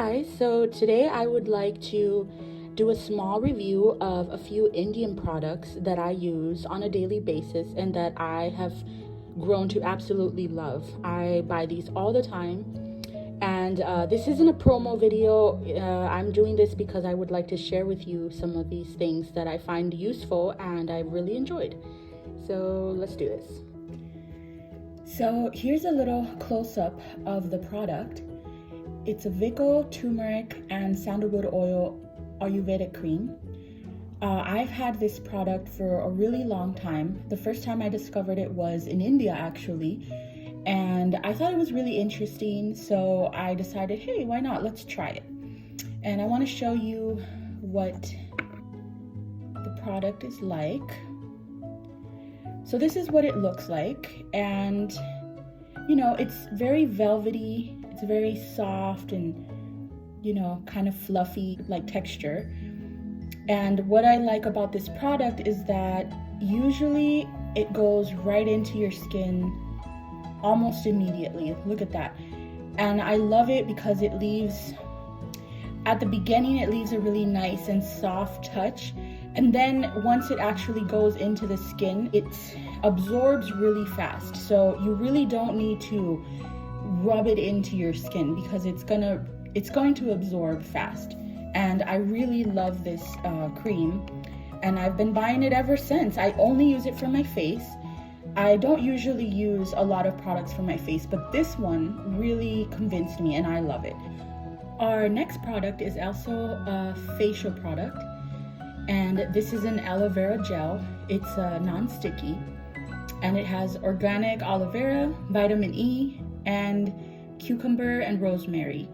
guys, so today I would like to do a small review of a few Indian products that I use on a daily basis and that I have grown to absolutely love. I buy these all the time, and this isn't a promo video. I'm doing this because I would like to share with you some of these things that I find useful and I really enjoyed. So let's do this. So here's a little close-up of the product. It's a Vicco, turmeric, and sandalwood oil Ayurvedic cream. I've had this product for a really long time. The first time I discovered it was in India, actually, and I thought it was really interesting, so I decided, hey, why not? Let's try it. And I want to show you what the product is like. So this is what it looks like, and you know, it's very velvety. It's very soft and, you know, kind of fluffy like texture. And what I like about this product is that usually it goes right into your skin almost immediately. Look at that. And I love it because it leaves, at the beginning, it leaves a really nice and soft touch. And then once it actually goes into the skin, it absorbs really fast. So you really don't need to rub it into your skin because it's going to absorb fast. And I really love this cream, and I've been buying it ever since. I only use it for my face. I don't usually use a lot of products for my face, but this one really convinced me and I love it. Our next product is also a facial product, and this is an aloe vera gel. It's non-sticky, and it has organic aloe vera, vitamin E, and cucumber and rosemary.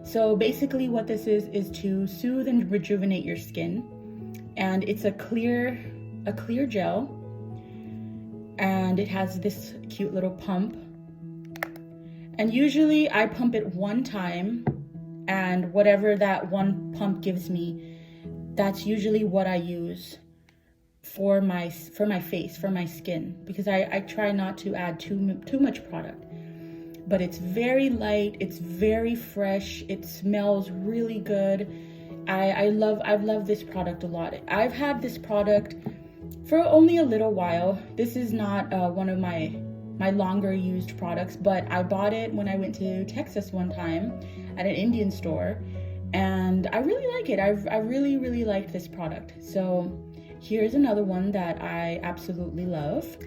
So basically what this is to soothe and rejuvenate your skin. And it's a clear gel, and it has this cute little pump. And usually I pump it one time, and whatever that one pump gives me, that's usually what I use for my face, for my skin, because I try not to add too much product. But it's very light, it's very fresh, it smells really good. I've loved this product a lot. I've had this product for only a little while. This is not one of my longer used products, but I bought it when I went to Texas one time at an Indian store, and I really like it. I really liked this product. So here's another one that I absolutely love.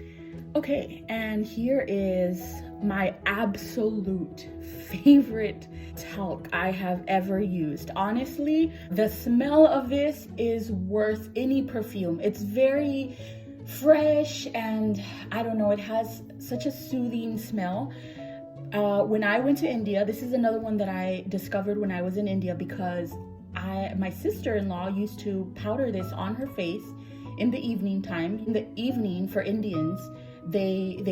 Okay, and here is my absolute favorite talc I have ever used. Honestly, the smell of this is worth any perfume. It's very fresh, and I don't know, it has such a soothing smell. When I went to India, this is another one that I discovered when I was in India, because my sister-in-law used to powder this on her face in the evening time. In the evening, for Indians, they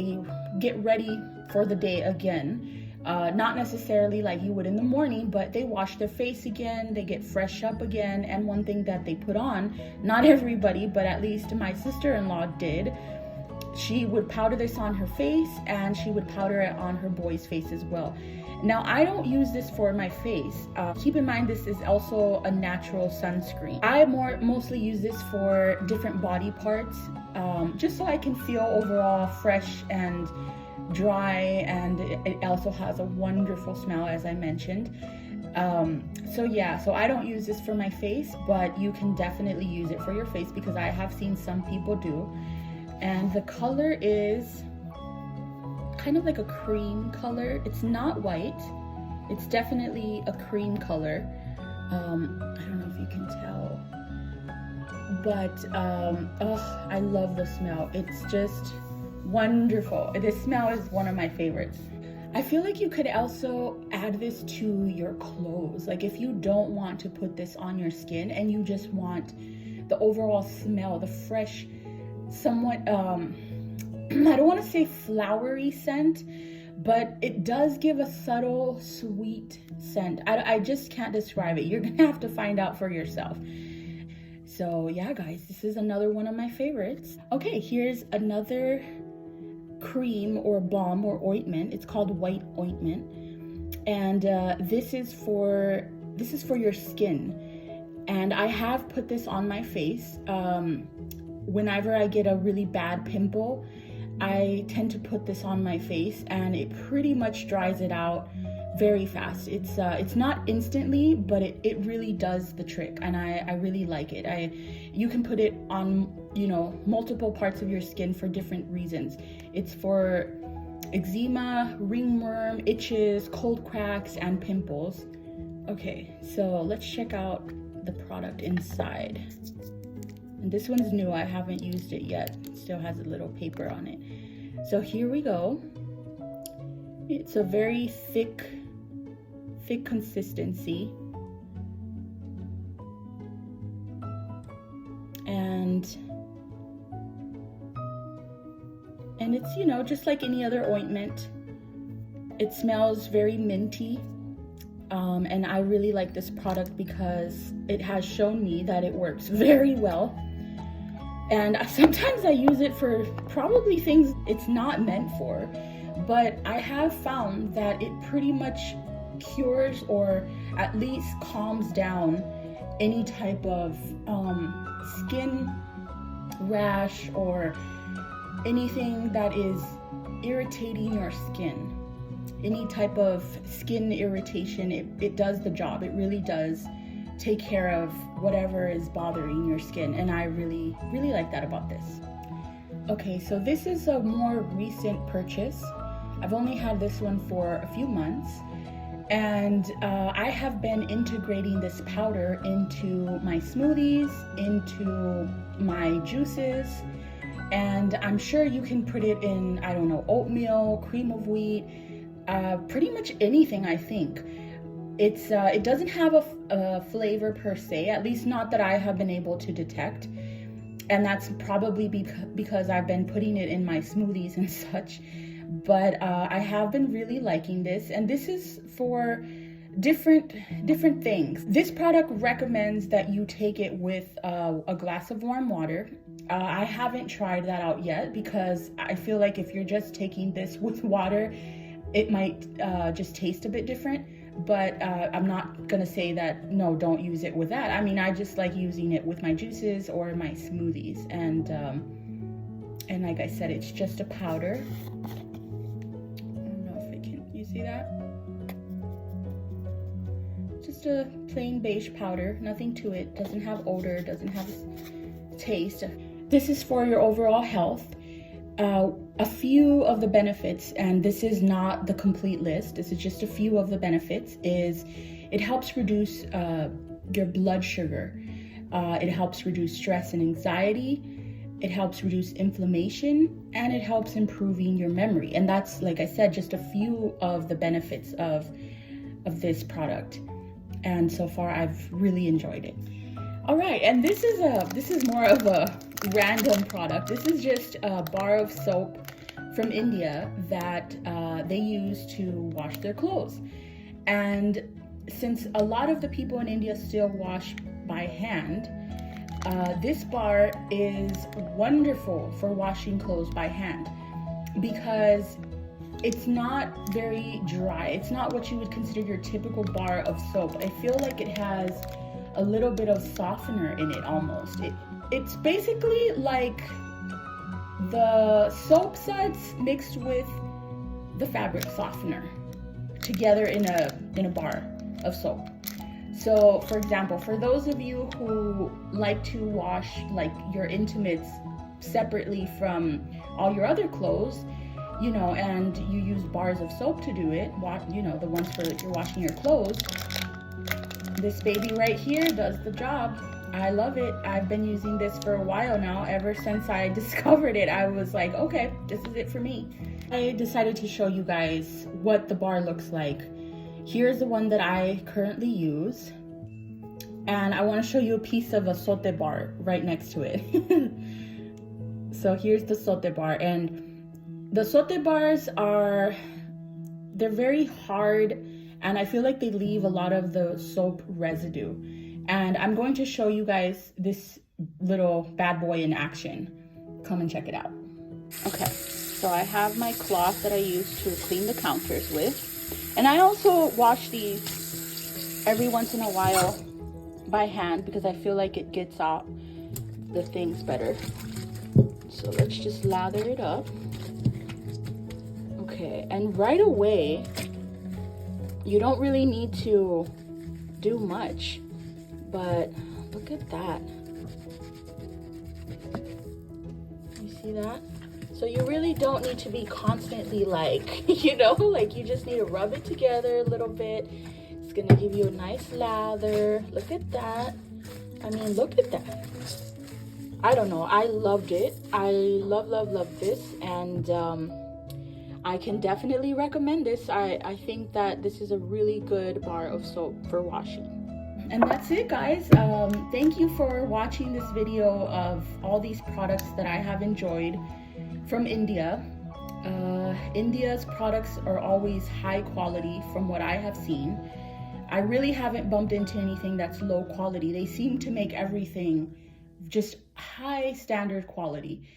get ready for the day again. Not necessarily like you would in the morning, but they wash their face again, they get fresh up again. And one thing that they put on, not everybody, but at least my sister-in-law did, she would powder this on her face, and she would powder it on her boy's face as well. Now, I don't use this for my face. Keep in mind, this is also a natural sunscreen. I mostly use this for different body parts, just so I can feel overall fresh and dry, and it also has a wonderful smell, as I mentioned. So I don't use this for my face, but you can definitely use it for your face, because I have seen some people do. And the color is kind of like a cream color. It's not white, it's definitely a cream color. I don't know if you can tell, but I love the smell. It's just wonderful. This smell is one of my favorites. I feel like you could also add this to your clothes. Like if you don't want to put this on your skin and you just want the overall smell, the fresh, somewhat I don't want to say flowery scent, but it does give a subtle sweet scent. I just can't describe it. You're gonna have to find out for yourself. So yeah, guys, this is another one of my favorites. Okay, here's another cream or balm or ointment. It's called white ointment, and this is for this is for your skin. And I have put this on my face. Whenever I get a really bad pimple, I tend to put this on my face, and it pretty much dries it out very fast. It's not instantly, but it really does the trick, and I really like it. You can put it on, you know, multiple parts of your skin for different reasons. It's for eczema, ringworm, itches, cold cracks, and pimples. Okay, so let's check out the product inside. And this one's new, I haven't used it yet. It still has a little paper on it. So here we go. It's a very thick consistency. And it's, you know, just like any other ointment. It smells very minty. And I really like this product because it has shown me that it works very well. And sometimes I use it for probably things it's not meant for, but I have found that it pretty much cures or at least calms down any type of skin rash or anything that is irritating your skin. Any type of skin irritation, it does the job. It really does take care of whatever is bothering your skin, and I really like that about this. Okay, so this is a more recent purchase. I've only had this one for a few months, and I have been integrating this powder into my smoothies, into my juices, and I'm sure you can put it in, I don't know, oatmeal, cream of wheat, pretty much anything, I think. It doesn't have a flavor per se, at least not that I have been able to detect. And that's probably because I've been putting it in my smoothies and such. But I have been really liking this. And this is for different things. This product recommends that you take it with a glass of warm water. I haven't tried that out yet because I feel like if you're just taking this with water, it might just taste a bit different. But I'm not gonna say that, no, don't use it with that. I mean, I just like using it with my juices or my smoothies. And like I said, it's just a powder. I don't know if you see that? Just a plain beige powder, nothing to it. Doesn't have odor, doesn't have taste. This is for your overall health. A few of the benefits, and this is not the complete list, this is just a few of the benefits, is it helps reduce your blood sugar. It helps reduce stress and anxiety. It helps reduce inflammation, and it helps improving your memory. And that's, like I said, just a few of the benefits of this product. And so far, I've really enjoyed it. All right, and this is more of a random product. This is just a bar of soap from India that they use to wash their clothes. And since a lot of the people in India still wash by hand, this bar is wonderful for washing clothes by hand because it's not very dry. It's not what you would consider your typical bar of soap. I feel like it has a little bit of softener in it almost. It's basically like the soap suds mixed with the fabric softener together in a bar of soap. So for example, for those of you who like to wash like your intimates separately from all your other clothes, you know, and you use bars of soap to do it, you know, the ones for you're washing your clothes, this baby right here does the job. I love it. I've been using this for a while now. Ever since I discovered it, I was like, okay, this is it for me. I decided to show you guys what the bar looks like. Here's the one that I currently use. And I want to show you a piece of a sote bar right next to it. So here's the sote bar. And the sote bars they're very hard, and I feel like they leave a lot of the soap residue. And I'm going to show you guys this little bad boy in action. Come and check it out. Okay, so I have my cloth that I use to clean the counters with. And I also wash these every once in a while by hand because I feel like it gets out the things better. So let's just lather it up. Okay, and right away, you don't really need to do much, but look at that. You see that? So you really don't need to be constantly like, you know, like you just need to rub it together a little bit. It's gonna give you a nice lather. Look at that. I mean, look at that. I don't know, I loved it. I love this, and I can definitely recommend this. I think that this is a really good bar of soap for washing. And that's it, guys. Thank you for watching this video of all these products that I have enjoyed from India. India's products are always high quality from what I have seen. I really haven't bumped into anything that's low quality. They seem to make everything just high standard quality.